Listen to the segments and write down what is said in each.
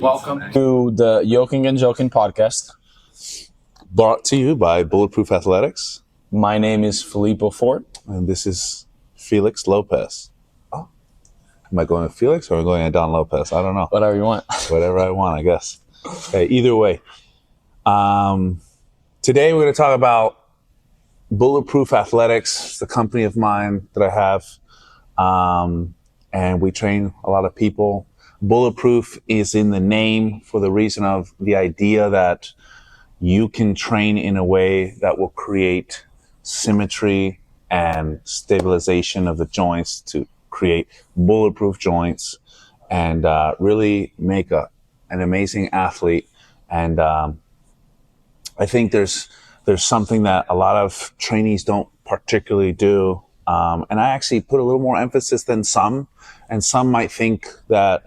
Welcome to the Yoking and Joking podcast. Brought to you by Bulletproof Athletics. My name is Filippo Fort. And this is Felix Lopez. Oh, am I going with Felix or am I going with Don Lopez? I don't know. Whatever you want. Whatever I want, I guess. Okay, either way. Today we're going to talk about Bulletproof Athletics. It's the company of mine that I have. And we train a lot of people. Bulletproof is in the name for the reason of the idea that you can train in a way that will create symmetry and stabilization of the joints to create bulletproof joints and really make an amazing athlete. And I think there's something that a lot of trainees don't particularly do. And I actually put a little more emphasis than some. And some might think that,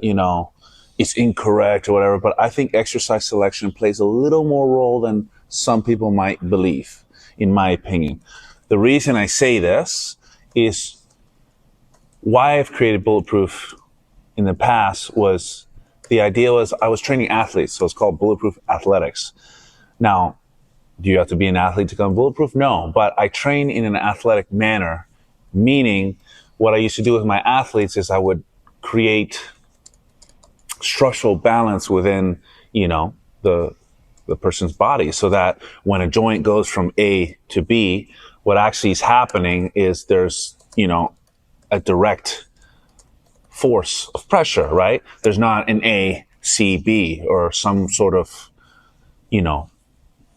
it's incorrect or whatever, but I think exercise selection plays a little more role than some people might believe, in my opinion. The reason I say this is why I've created Bulletproof in the past was the idea was I was training athletes, so it's called Bulletproof Athletics. Now, do you have to be an athlete to become bulletproof? No, but I train in an athletic manner, meaning what I used to do with my athletes is I would create structural balance within, the person's body so that when a joint goes from A to B, what actually is happening is there's, a direct force of pressure, right? There's not an A, C, B or some sort of,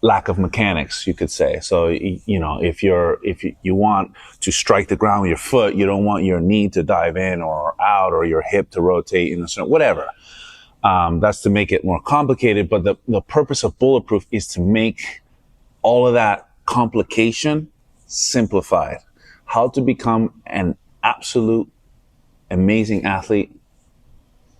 lack of mechanics, you could say. So, if you want to strike the ground with your foot, you don't want your knee to dive in or out or your hip to rotate in a certain, whatever. That's to make it more complicated. But the purpose of Bulletproof is to make all of that complication simplified. How to become an absolute amazing athlete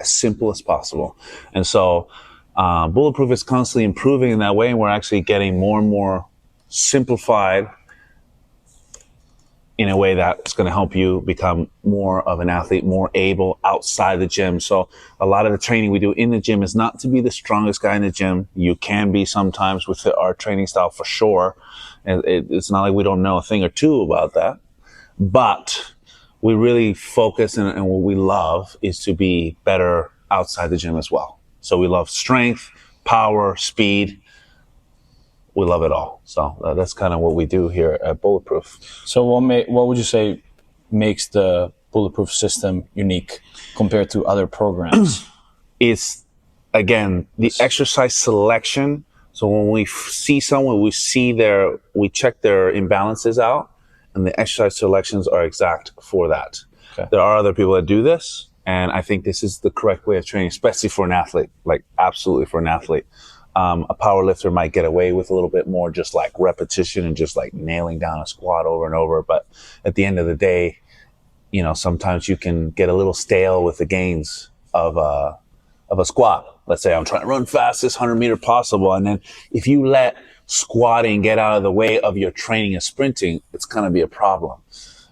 as simple as possible. And so, Bulletproof is constantly improving in that way, and we're actually getting more and more simplified in a way that's going to help you become more of an athlete, more able outside the gym. So a lot of the training we do in the gym is not to be the strongest guy in the gym. You can be sometimes with our training style for sure. And it's not like we don't know a thing or two about that. But we really focus and what we love is to be better outside the gym as well. So we love strength, power, speed. We love it all. So that's kind of what we do here at Bulletproof. So what would you say makes the Bulletproof system unique compared to other programs? It's, again, the exercise selection. So when we see someone, we check their imbalances out, and the exercise selections are exact for that. Okay. There are other people that do this. And I think this is the correct way of training, especially for an athlete, like absolutely for an athlete. A power lifter might get away with a little bit more just like repetition and just like nailing down a squat over and over. But at the end of the day, sometimes you can get a little stale with the gains of a squat. Let's say I'm trying to run fastest 100-meter possible. And then if you let squatting get out of the way of your training and sprinting, it's going to be a problem.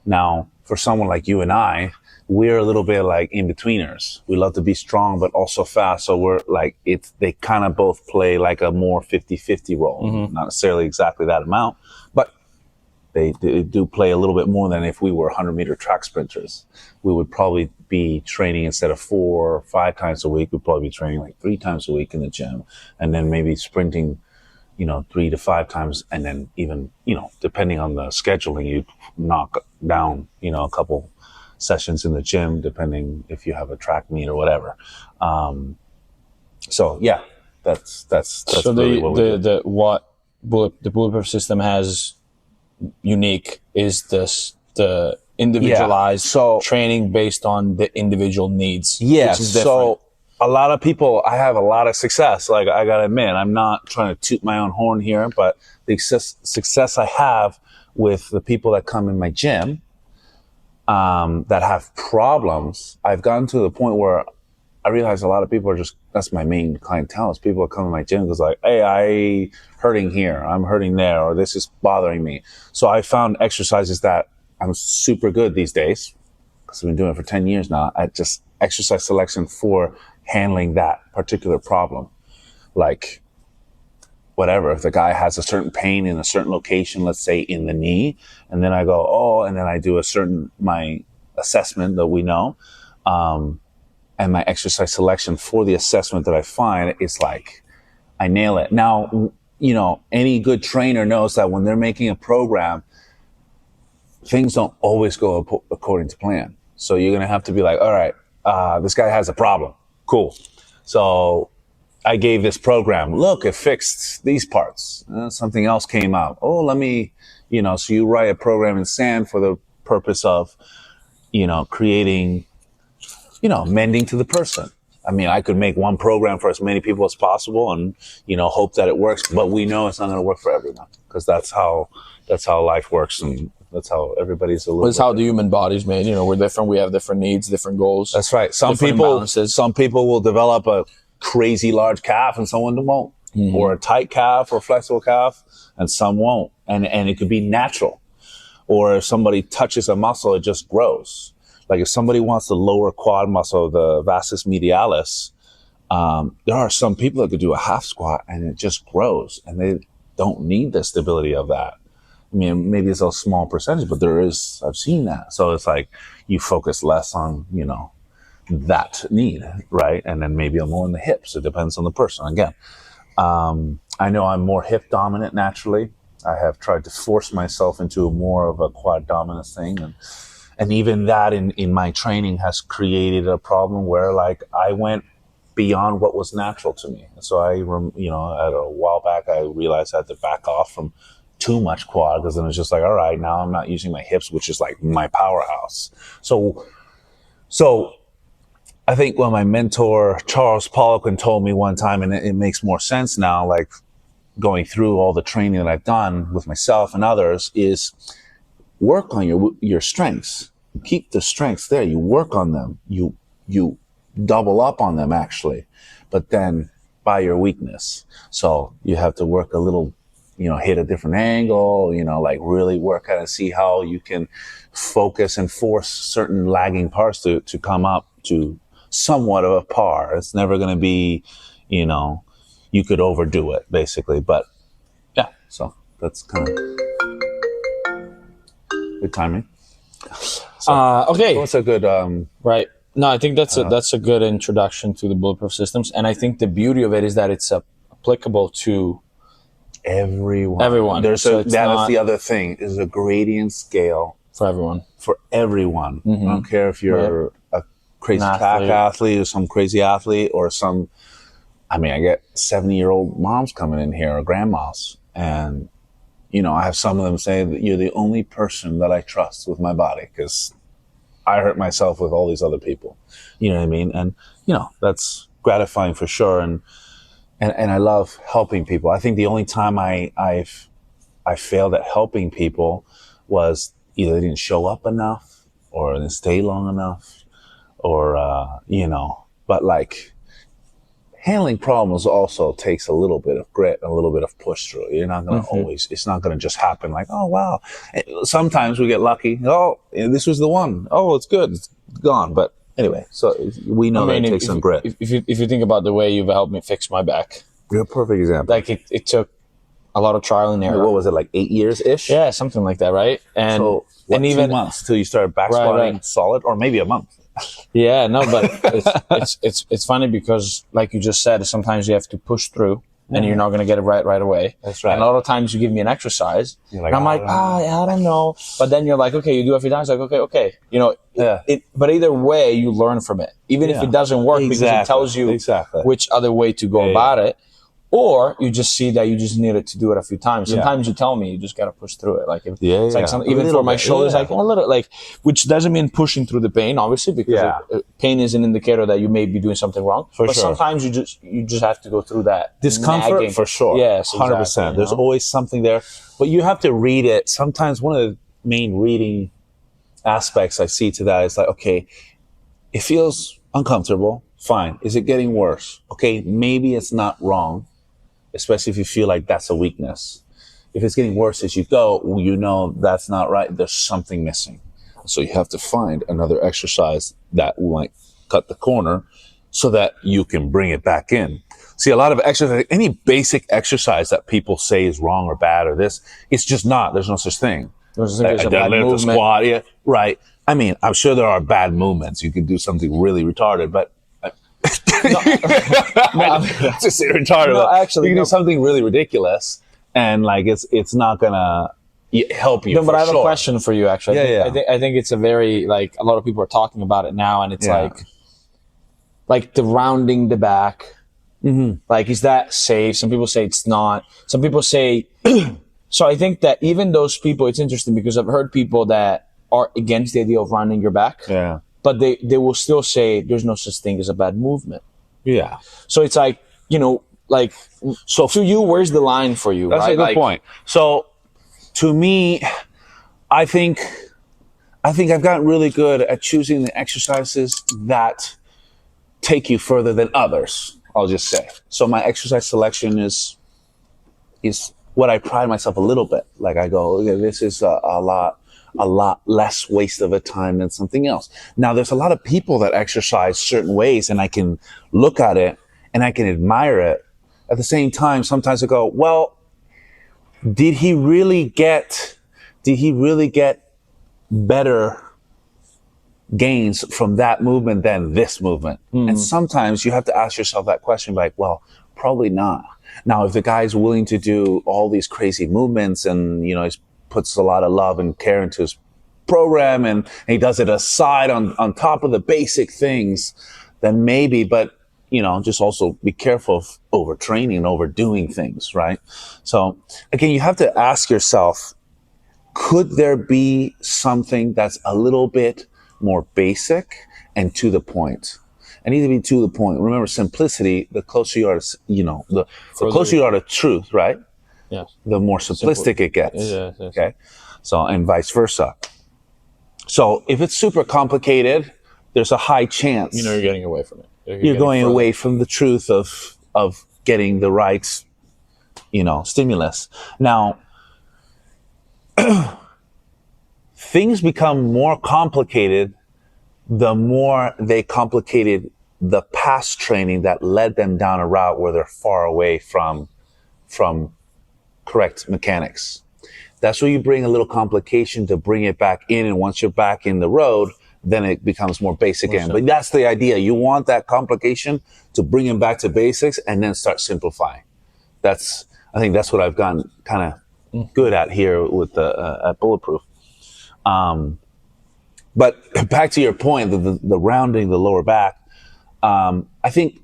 Now, for someone like you and I, we're a little bit like in-betweeners. We love to be strong, but also fast. So we're like, they kind of both play like a more 50-50 role. Mm-hmm. Not necessarily exactly that amount, but they do play a little bit more than if we were 100-meter track sprinters. We would probably be training instead of 4 or 5 times a week. We'd probably be training like 3 times a week in the gym, and then maybe sprinting, 3 to 5 times. And then even, depending on the scheduling, you knock down, a couple sessions in the gym, depending if you have a track meet or whatever. So yeah, that's so really what the Bulletproof system has unique is the individualized training based on the individual needs. Yeah, which is different. So a lot of people, I have a lot of success. Like I gotta admit, I'm not trying to toot my own horn here, but the success I have with the people that come in my gym that have problems, I've gotten to the point where I realize a lot of people are just, that's my main clientele, is people that come to my gym because like, hey, I hurting here, I'm hurting there, or this is bothering me. So I found exercises that I'm super good these days, because I've been doing it for 10 years now, at just exercise selection for handling that particular problem. Like, whatever, if the guy has a certain pain in a certain location, let's say in the knee, and then I go, and then I do my assessment that we know, and my exercise selection for the assessment that I find, it's like, I nail it. Now, any good trainer knows that when they're making a program, things don't always go according to plan. So you're going to have to be like, all right, this guy has a problem. Cool. So I gave this program, look, it fixed these parts. Something else came out. So you write a program in sand for the purpose of, creating, mending to the person. I mean, I could make one program for as many people as possible and, hope that it works, but we know it's not going to work for everyone, because that's how life works, and that's how everybody's a little. That's how the human body's made. We're different. We have different needs, different goals. That's right. Some people will develop a crazy large calf and someone won't, or a tight calf or flexible calf, and some won't. And it could be natural. Or if somebody touches a muscle, it just grows. Like if somebody wants the lower quad muscle, the vastus medialis, there are some people that could do a half squat and it just grows, and they don't need the stability of that. I mean, maybe it's a small percentage, but I've seen that. So it's like you focus less on, that need, right? And then maybe I'm more in the hips. It depends on the person. Again, I know I'm more hip dominant naturally. I have tried to force myself into more of a quad dominant thing. And even that in my training has created a problem where like I went beyond what was natural to me. So at a while back, I realized I had to back off from too much quad, because then it's just like, all right, now I'm not using my hips, which is like my powerhouse. So I think when my mentor, Charles Poliquin, told me one time, and it makes more sense now, like going through all the training that I've done with myself and others, is work on your strengths. Keep the strengths there. You work on them. You double up on them, actually, but then by your weakness. So you have to work a little, hit a different angle, like really work at it, see how you can focus and force certain lagging parts to come up to somewhat of a par. It's never going to be, you could overdo it basically, but yeah, so that's kind of good timing. So, okay. What's a good, right. No, I think that's a good introduction to the Bulletproof systems. And I think the beauty of it is that it's applicable to everyone. That's the other thing, is a gradient scale for everyone. Mm-hmm. I don't care if you're a crazy track athlete or some crazy athlete or I get 70-year-old moms coming in here, or grandmas, and I have some of them say that you're the only person that I trust with my body, because I hurt myself with all these other people. You know what I mean? And that's gratifying for sure. And I love helping people. I think the only time I failed at helping people was either they didn't show up enough, or they didn't stay long enough, or but like handling problems also takes a little bit of grit, a little bit of push through. You're not going to it's not going to just happen like, oh, wow. Sometimes we get lucky. Oh, this was the one. Oh, it's good. It's gone. But anyway, so we know that it takes some grit. If you think about the way you've helped me fix my back. You're a perfect example. Like it took a lot of trial and error. What was it, like 8 years-ish? Yeah, something like that, right? And so even 2 months till you started back squatting solid, or maybe a month. Yeah, no, but it's funny because, like you just said, sometimes you have to push through, and you're not going to get it right away. That's right. And a lot of times you give me an exercise, and I'm like, I don't know. But then you're like, okay, you do it a few times, like, okay. But either way, you learn from it, even if it doesn't work, because it tells you which other way to go about it. Or you just see that you just needed to do it a few times. Sometimes you tell me you just got to push through it. Like, even for my shoulders, like a little, like, which doesn't mean pushing through the pain, obviously, because pain is an indicator that you may be doing something wrong. But sometimes you just have to go through that discomfort, nagging. For sure. Yes, 100%. There's always something there, but you have to read it. Sometimes one of the main reading aspects I see to that is like, okay, it feels uncomfortable. Fine. Is it getting worse? Okay, maybe it's not wrong. Especially if you feel like that's a weakness. If it's getting worse as you go, that's not right. There's something missing. So you have to find another exercise that might cut the corner so that you can bring it back in. See, a lot of exercise, any basic exercise that people say is wrong or bad or this, it's just not. There's no such thing. There's a bad movement. Squat, yeah, right. I mean, I'm sure there are bad movements. You can do something really retarded, but just say retarded. No, actually, you can do something really ridiculous, and like it's not gonna help you. No, but I have a question for you. Actually, Yeah. I think it's a very like a lot of people are talking about it now, and it's like the rounding the back. Mm-hmm. Like, is that safe? Some people say it's not. Some people say. So I think that even those people, it's interesting because I've heard people that are against the idea of rounding your back. Yeah. But they will still say there's no such thing as a bad movement. Yeah. So it's like, like, so to you, where's the line for you? That's right? a good point. So to me, I think I've gotten really good at choosing the exercises that take you further than others. I'll just say. So my exercise selection is what I pride myself a little bit. Like I go, okay, this is a lot less waste of a time than something else. Now there's a lot of people that exercise certain ways and I can look at it and I can admire it. At the same time, sometimes I go, well, did he really get better gains from that movement than this movement? And sometimes you have to ask yourself that question, like, well, probably not. Now, if the guy's willing to do all these crazy movements and, he puts a lot of love and care into his program and he does it aside on top of the basic things, then maybe, but, just also be careful of overtraining and overdoing things, right? So again, you have to ask yourself, could there be something that's a little bit more basic and to the point? I need to be to the point. Remember, simplicity, the closer you are to, the closer you are to truth, right? Yes. The more simplistic it gets. Yes. Okay. So, and vice versa. So if it's super complicated, there's a high chance. You're getting away from it. You're going away from the truth of getting the right, stimulus. Now, things become more complicated the more they complicated the past training that led them down a route where they're far away from correct mechanics. That's where you bring a little complication to bring it back in. And once you're back in the road, then it becomes more basic again. But that's the idea. You want that complication to bring them back to basics and then start simplifying. I think that's what I've gotten kind of good at here with at Bulletproof. But back to your point, the rounding the lower back, I think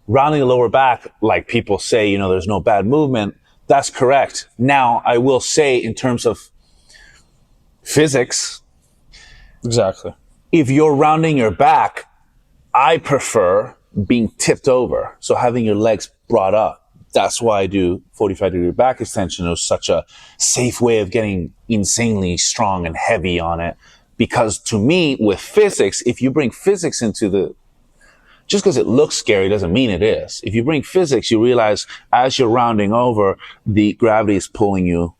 rounding the lower back, like people say, there's no bad movement. That's correct. Now, I will say in terms of physics, exactly. If you're rounding your back, I prefer being tipped over. So having your legs brought up. That's why I do 45-degree back extension. It was such a safe way of getting insanely strong and heavy on it. Because to me, with physics, if you bring physics into just because it looks scary doesn't mean it is. If you bring physics, you realize as you're rounding over, the gravity is pulling you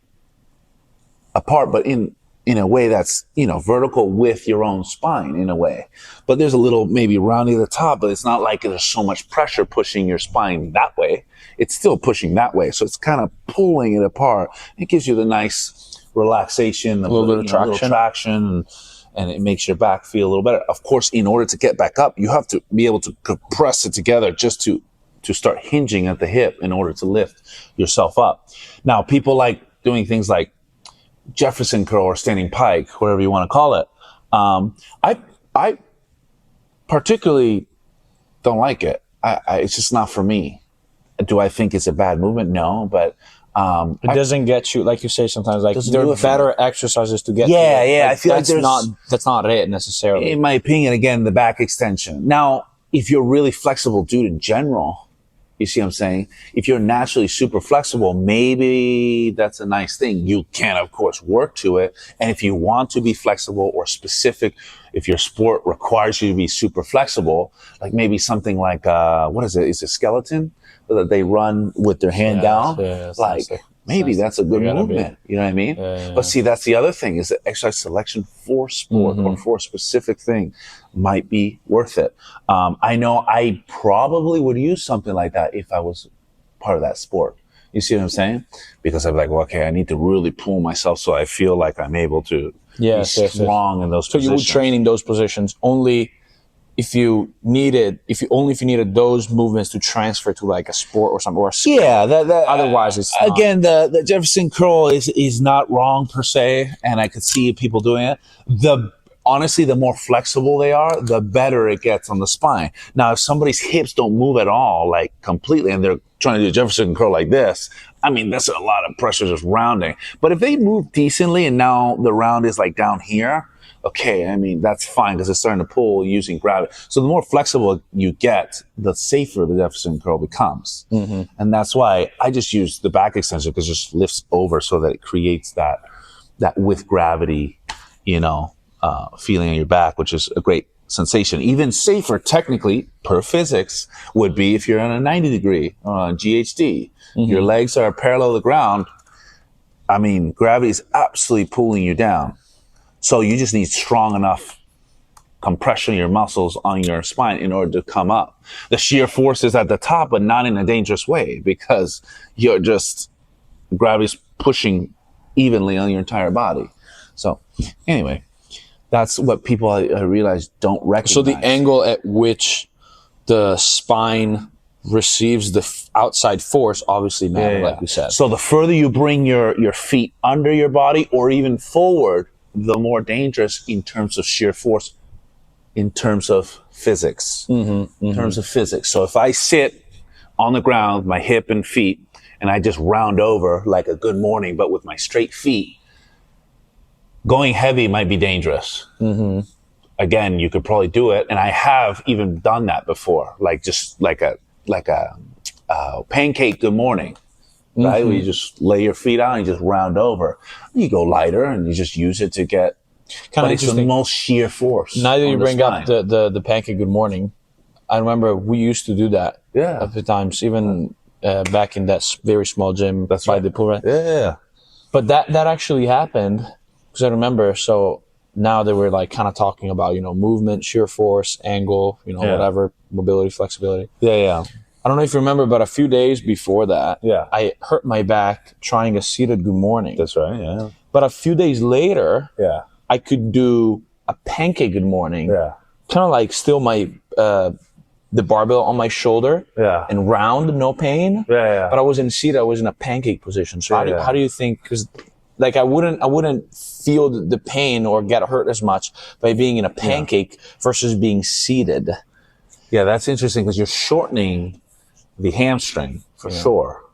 apart, but in a way that's, vertical with your own spine in a way. But there's a little maybe rounding at the top, but it's not like there's so much pressure pushing your spine that way. It's still pushing that way. So it's kind of pulling it apart. It gives you the nice relaxation, a little bit of traction, and it makes your back feel a little better. Of course, in order to get back up, you have to be able to compress it together just to start hinging at the hip in order to lift yourself up. Now, people like doing things like Jefferson curl or standing pike, whatever you want to call it. I particularly don't like it. It's just not for me. Do I think it's a bad movement? No, but it doesn't get you, like you say sometimes, like there are better exercises to get to. Yeah. Like, I feel that's not it necessarily. In my opinion, again, the back extension. Now, if you're really flexible dude in general, you see what I'm saying? If you're naturally super flexible, maybe that's a nice thing. You can, of course, work to it. And if you want to be flexible or specific, if your sport requires you to be super flexible, like maybe something like, what is it? Is it skeleton? That they run with their hand down? Yeah, like, maybe that's a good movement. You know what I mean? But see, that's the other thing, is that exercise selection for sport or for a specific thing might be worth it. I know I probably would use something like that if I was part of that sport. You see what I'm saying? Because I'm like, well, okay, I need to really pull myself so I feel like I'm able to be strong in those positions. So you would train in those positions only if you needed those movements to transfer to like a sport or something, or a skill. Otherwise it's not. Again, the Jefferson curl is not wrong per se, and I could see people doing it. Honestly, the more flexible they are, the better it gets on the spine. Now, if somebody's hips don't move at all, like completely, and they're trying to do a Jefferson curl like this, I mean, that's a lot of pressure just rounding. But if they move decently and now the round is like down here, okay, I mean, that's fine because it's starting to pull using gravity. So the more flexible you get, the safer the Jefferson curl becomes. And that's why I just use the back extension, because it just lifts over so that it creates that with gravity, feeling in your back, which is a great sensation. Even safer, technically, per physics, would be if you're on a 90 degree GHD. Your legs are parallel to the ground. I mean, gravity is absolutely pulling you down. So you just need strong enough compression of your muscles on your spine in order to come up. The shear force is at the top, but not in a dangerous way, because gravity's pushing evenly on your entire body. So anyway, that's what people I realize don't recognize. So the angle at which the spine receives the outside force obviously matters, like we said. So the further you bring your feet under your body or even forward, the more dangerous in terms of shear force, in terms of physics. In terms of physics. So if I sit on the ground, my hip and feet, and I just round over like a good morning, but with my straight feet, going heavy might be dangerous. Again, you could probably do it, and I have even done that before, like just like a pancake good morning, right? Where you just lay your feet out and you just round over. You go lighter and you just use it to get kind of. It's the most sheer force. Now that you bring up the pancake good morning, I remember we used to do that a few times, even back in that very small gym by the pool. Right? But that actually happened. Because I remember, so now they were like kind of talking about, movement, shear force, angle, whatever, mobility, flexibility. I don't know if you remember, but a few days before that, I hurt my back trying a seated good morning. That's right, yeah. But a few days later, I could do a pancake good morning. Kind of like still my the barbell on my shoulder and round, no pain. But I wasn't seated, I was in a pancake position. So how do you think, because like I wouldn't feel the pain or get hurt as much by being in a pancake versus being seated. Yeah, that's interesting, because you're shortening the hamstring for sure,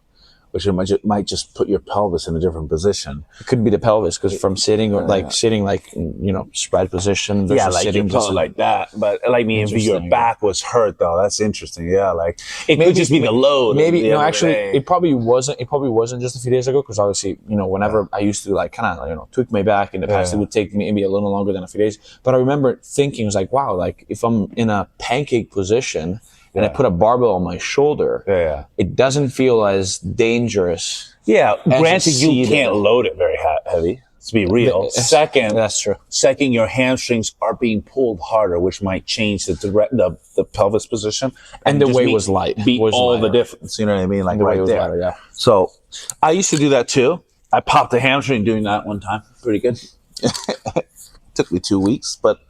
which might just put your pelvis in a different position. It could be the pelvis, because from sitting or sitting spread position versus like sitting just like that. But like if your back was hurt though, that's interesting. Yeah, like it could just be the load. Maybe actually it probably wasn't. It probably wasn't just a few days ago, because obviously whenever I used to like kind of tweak my back in the past, it would take me maybe a little longer than a few days. But I remember thinking, it was like, wow, like if I'm in a pancake position and I put a barbell on my shoulder, it doesn't feel as dangerous. Yeah, granted, you can't load it very heavy, to be real. Second, that's true. Second, your hamstrings are being pulled harder, which might change the pelvis position. And the weight was light. The difference, you know what I mean? Like right there. Lighter, So I used to do that too. I popped a hamstring doing that one time. Pretty good. Took me 2 weeks, but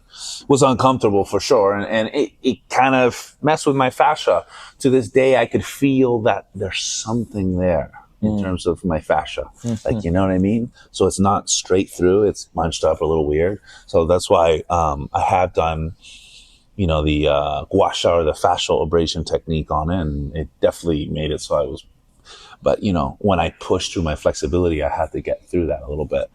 was uncomfortable for sure. And it kind of messed with my fascia. To this day, I could feel that there's something there in terms of my fascia. Like, you know what I mean? So it's not straight through. It's bunched up a little weird. So that's why I have done, the gua sha, or the fascial abrasion technique on it. And it definitely made it so I was. But, when I pushed through my flexibility, I had to get through that a little bit.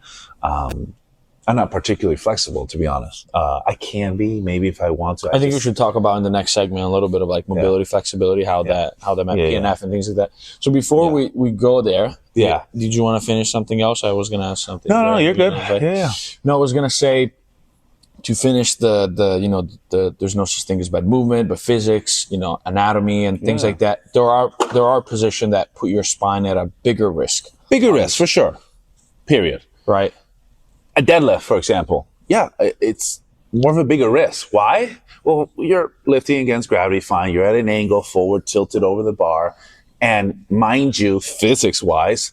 I'm not particularly flexible, to be honest. I can be, maybe if I want to. I think we should talk about in the next segment a little bit of like mobility, flexibility, how that might PNF and things like that. So before we go there, did you want to finish something else? I was going to ask something. No, you're good. No, I was going to say, to finish the there's no such thing as bad movement, but physics, anatomy and things like that. There are positions that put your spine at a bigger risk. Bigger risk, for sure. Period. Right. A deadlift, for example. Yeah, it's more of a bigger risk. Why? Well, you're lifting against gravity, fine. You're at an angle, forward, tilted over the bar. And mind you, physics-wise,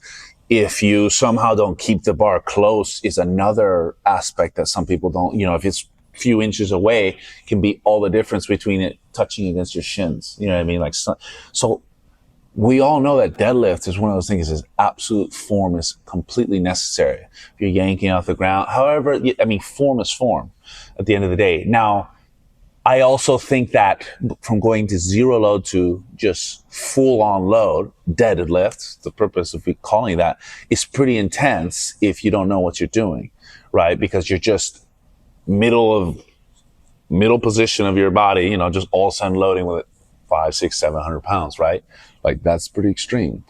if you somehow don't keep the bar close is another aspect that some people don't, if it's a few inches away, can be all the difference between it touching against your shins. You know what I mean? So we all know that deadlift is one of those things is absolute form is completely necessary. If you're yanking off the ground, however, form is form at the end of the day. Now, I also think that from going to zero load to just full on load, deadlift, the purpose of calling that, is pretty intense if you don't know what you're doing, right? Because you're just middle position of your body, just all of a sudden loading with 500, 600, 700 pounds, right? Like that's pretty extreme.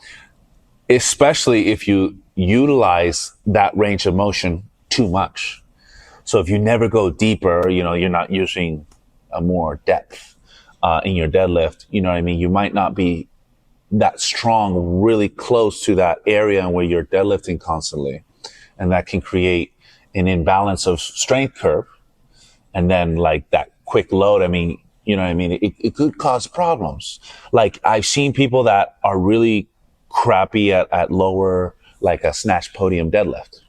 Especially if you utilize that range of motion too much. So if you never go deeper, you're not using a more depth in your deadlift, you know what I mean? You might not be that strong, really close to that area where you're deadlifting constantly. And that can create an imbalance of strength curve. And then like that quick load, you know what I mean? It could cause problems. Like I've seen people that are really crappy at lower, like a snatch podium deadlift.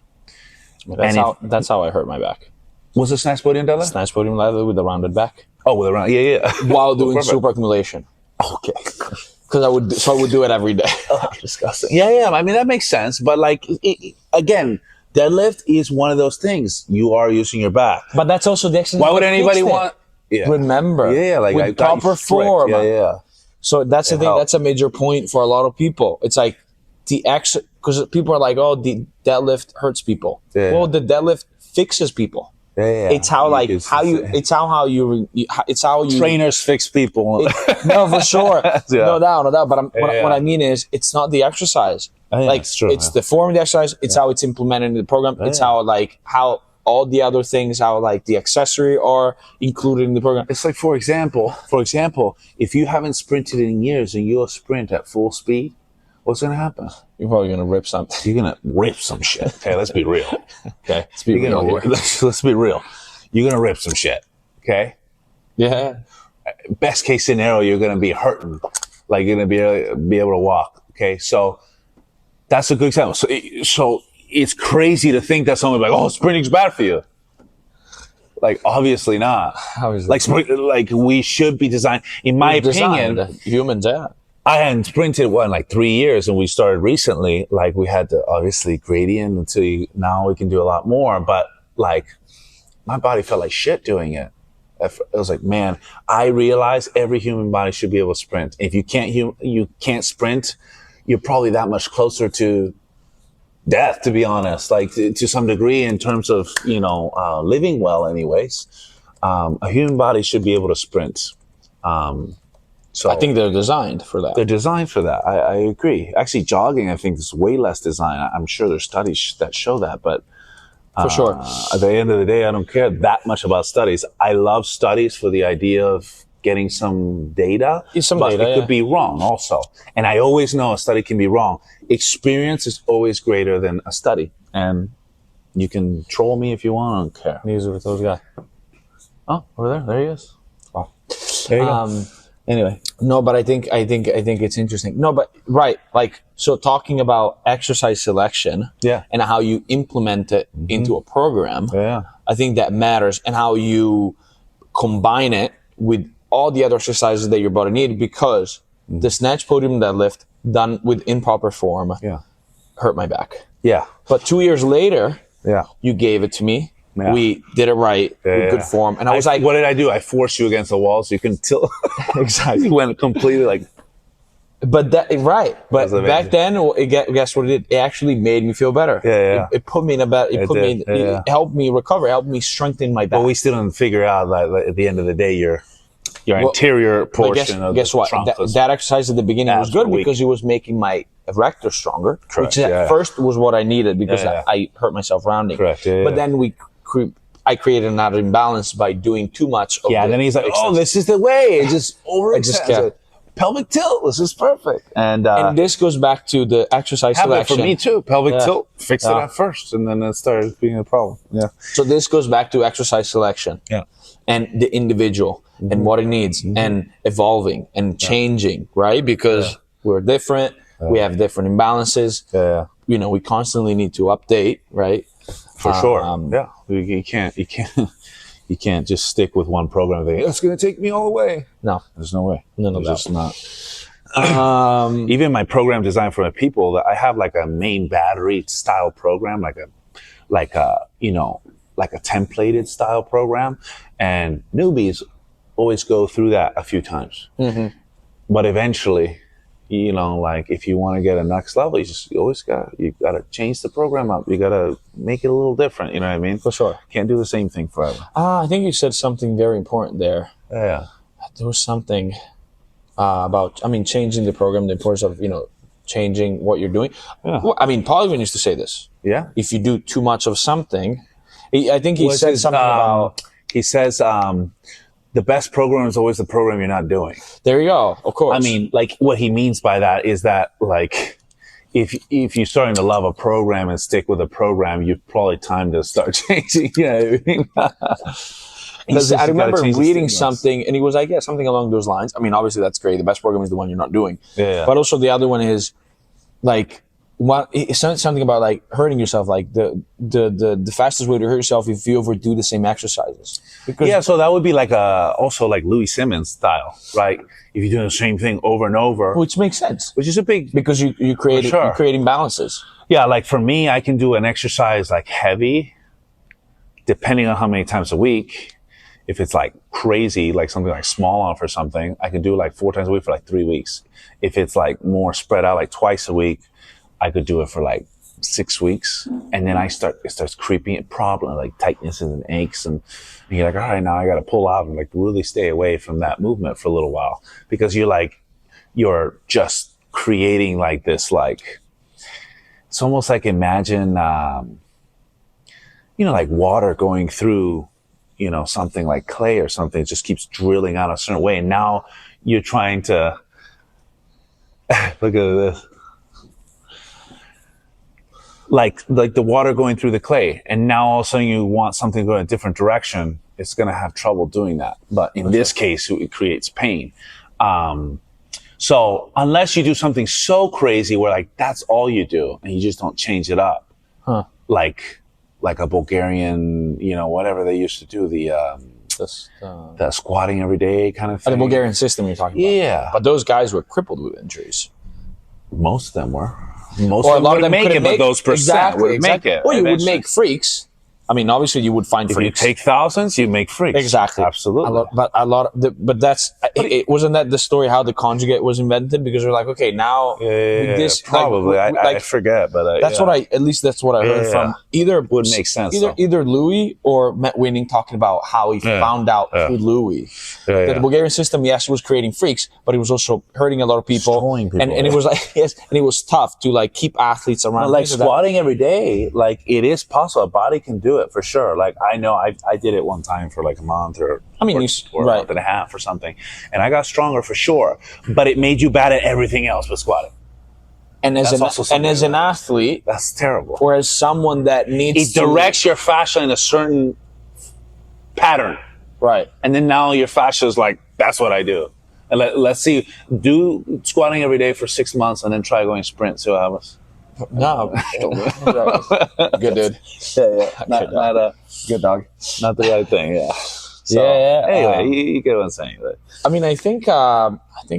That's how I hurt my back. Was it snatch podium deadlift? Snatch podium deadlift with a rounded back. Oh, with a round, yeah. While doing super accumulation. Okay. Because I would do it every day. Oh, disgusting. Yeah. That makes sense. But like, again, deadlift is one of those things. You are using your back. But that's also the exercise. Why would anybody want? Yeah. Remember. Yeah, like with proper form. Yeah. So that's the thing. That's a major point for a lot of people. It's like because people are like, oh, the deadlift hurts people. Yeah. Well, the deadlift fixes people. Yeah. It's how trainers fix people. No, for sure. No doubt. But what I mean is, it's not the exercise. It's true. It's the form of the exercise. It's how it's implemented in the program. It's how all the other things, how like the accessory are included in the program. It's like, for example, if you haven't sprinted in years and you'll sprint at full speed, what's going to happen? You're probably going to rip something. You're going to rip some shit. Okay, let's be real. Okay, let's be real. Let's be real. You're going to rip some shit. Okay. Yeah. Best case scenario, you're going to be hurting, like you're going to be able to walk. Okay, so that's a good example. So it's crazy to think that someone's like, oh, sprinting's bad for you. Like, obviously not. Like we should be designed. In my opinion, humans, yeah. I hadn't sprinted in like 3 years, and we started recently. Like we had to obviously gradient now we can do a lot more. But like my body felt like shit doing it. It was like, man, I realize every human body should be able to sprint. If you can't sprint, you're probably that much closer to death, to be honest, like to some degree in terms of, living well anyways. A human body should be able to sprint. So I think they're designed for that. They're designed for that. I agree. Actually, jogging, I think, is way less designed. I'm sure there's studies that show that, but for sure. At the end of the day, I don't care that much about studies. I love studies for the idea of getting some data, but it could be wrong also. And I always know a study can be wrong. Experience is always greater than a study. And you can troll me if you want. I don't care. News with those guys. Oh, over there. There he is. Wow. There you go. Anyway. No, but I think it's interesting. No, but right. Like, so talking about exercise selection and how you implement it into a program, I think that matters, and how you combine it with all the other exercises that your body needs, because the snatch podium deadlift done with improper form hurt my back. Yeah. But 2 years later, you gave it to me. Yeah. We did it right with good form. And I was like, what did I do? I forced you against the wall so you can tilt. Exactly. You went completely like. But But back then, guess what it did? It actually made me feel better. Yeah. It put me in a better. It helped me recover. It helped me strengthen my back. But we still didn't figure out that at the end of the day, your anterior portion of guess the what? trunk That exercise at the beginning was good because it was making my erector stronger, Correct. which at first was what I needed because I hurt myself rounding. Correct. But then I created another imbalance by doing too much of and then he's like, oh, this is the way. It just overextends it. pelvic tilt. This is perfect. And this goes back to the exercise selection. For me too. Pelvic tilt. Fix it at first, and then it started being a problem. Yeah. So this goes back to exercise selection. Yeah. And the individual and what it needs and evolving and changing, right? Because we're different. We have different imbalances. Yeah. You know, we constantly need to update, right? For sure. Yeah. You can't just stick with one program and think, it's going to take me all the way. No. There's no way. No, just not. Even my program design for my people, I have like a main battery style program, like a templated style program. And newbies always go through that a few times. But eventually, you know, like if you want to get a next level, you got to change the program up. You got to make it a little different. You know what I mean? For sure. Can't do the same thing forever. I think you said something very important there. Yeah. There was something about, changing the program, the importance of, changing what you're doing. Yeah. Well, Paul used to say this. Yeah. If you do too much of something, I think he said something about... He says, the best program is always the program you're not doing. There you go. Of course. Like what he means by that is that like if you're starting to love a program and stick with a program, you've probably time to start changing. You know what I mean? Because I remember reading something, and he was like, something along those lines. Obviously that's great. The best program is the one you're not doing. Yeah. But also the other one is like, it's something about like hurting yourself. Like the fastest way to hurt yourself if you overdo the same exercises. So that would be like also like Louis Simmons style, right? If you're doing the same thing over and over, which makes sense, which is a big because you're creating imbalances. Yeah, like for me, I can do an exercise like heavy, depending on how many times a week. If it's like crazy, like something like small off or something, I can do like 4 times a week for like 3 weeks. If it's like more spread out, like twice a week, I could do it for like 6 weeks. And then it starts creeping a problem, like tightness and aches. And you're like, all right, now I got to pull out and like really stay away from that movement for a little while, because you're just creating like this, like, it's almost like imagine, like water going through, something like clay or something. It just keeps drilling out a certain way. And now you're trying to, look at this. Like the water going through the clay, and now all of a sudden you want something to go in a different direction, it's going to have trouble doing that. But in this case, it creates pain. So unless you do something so crazy where like that's all you do and you just don't change it up, like a Bulgarian, whatever they used to do, the squatting every day kind of thing. The Bulgarian system you're talking about. Yeah. But those guys were crippled with injuries. Most of them were. Most of them wouldn't make it, but those percent would make it. Well, you would make freaks. Obviously, you would find freaks. If you take thousands, you make freaks. Exactly. Absolutely. But that's, wasn't that the story how the conjugate was invented? Because we're like, okay, now this probably. I forget, but that's what I heard from either would make sense. Either Louis or Matt Winning talking about how he found out through Louis that the Bulgarian system, yes, was creating freaks, but it was also hurting a lot of people, destroying people. And it was like and it was tough to like keep athletes around. Like squatting every day, like it is possible. A body can do it for sure. Like I know I did it one time for like a month or a month and a half or something, and I got stronger for sure. But it made you bad at everything else but squatting. And as an athlete, that's terrible. Or as someone that needs it directs your fascia in a certain pattern, right? And then now your fascia is like, that's what I do. And let's see, do squatting every day for 6 months and then try going sprint. See what happens. No, good dude. Yeah. Not good dog. Not the right thing. Yeah. So, anyway, you get what I'm saying. But, I think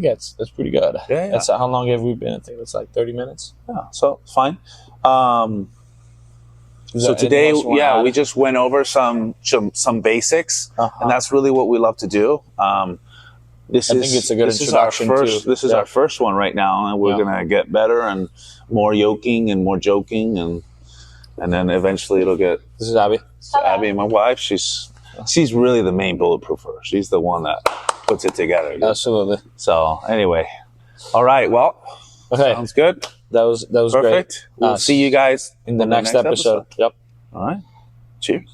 that's pretty good. Yeah. That's how long have we been? I think it's like 30 minutes. Yeah. So it's fine. So today, we just went over some basics, and that's really what we love to do. I think it's a good introduction. This is our first one right now, and we're gonna get better and more yoking and more joking, and then eventually it'll get. This is Abby. Abby, my wife. She's really the main bulletproofer. She's the one that puts it together. Absolutely. So anyway, all right. Well, sounds good. That was perfect. Great. We'll see you guys in the next episode. Yep. All right. Cheers.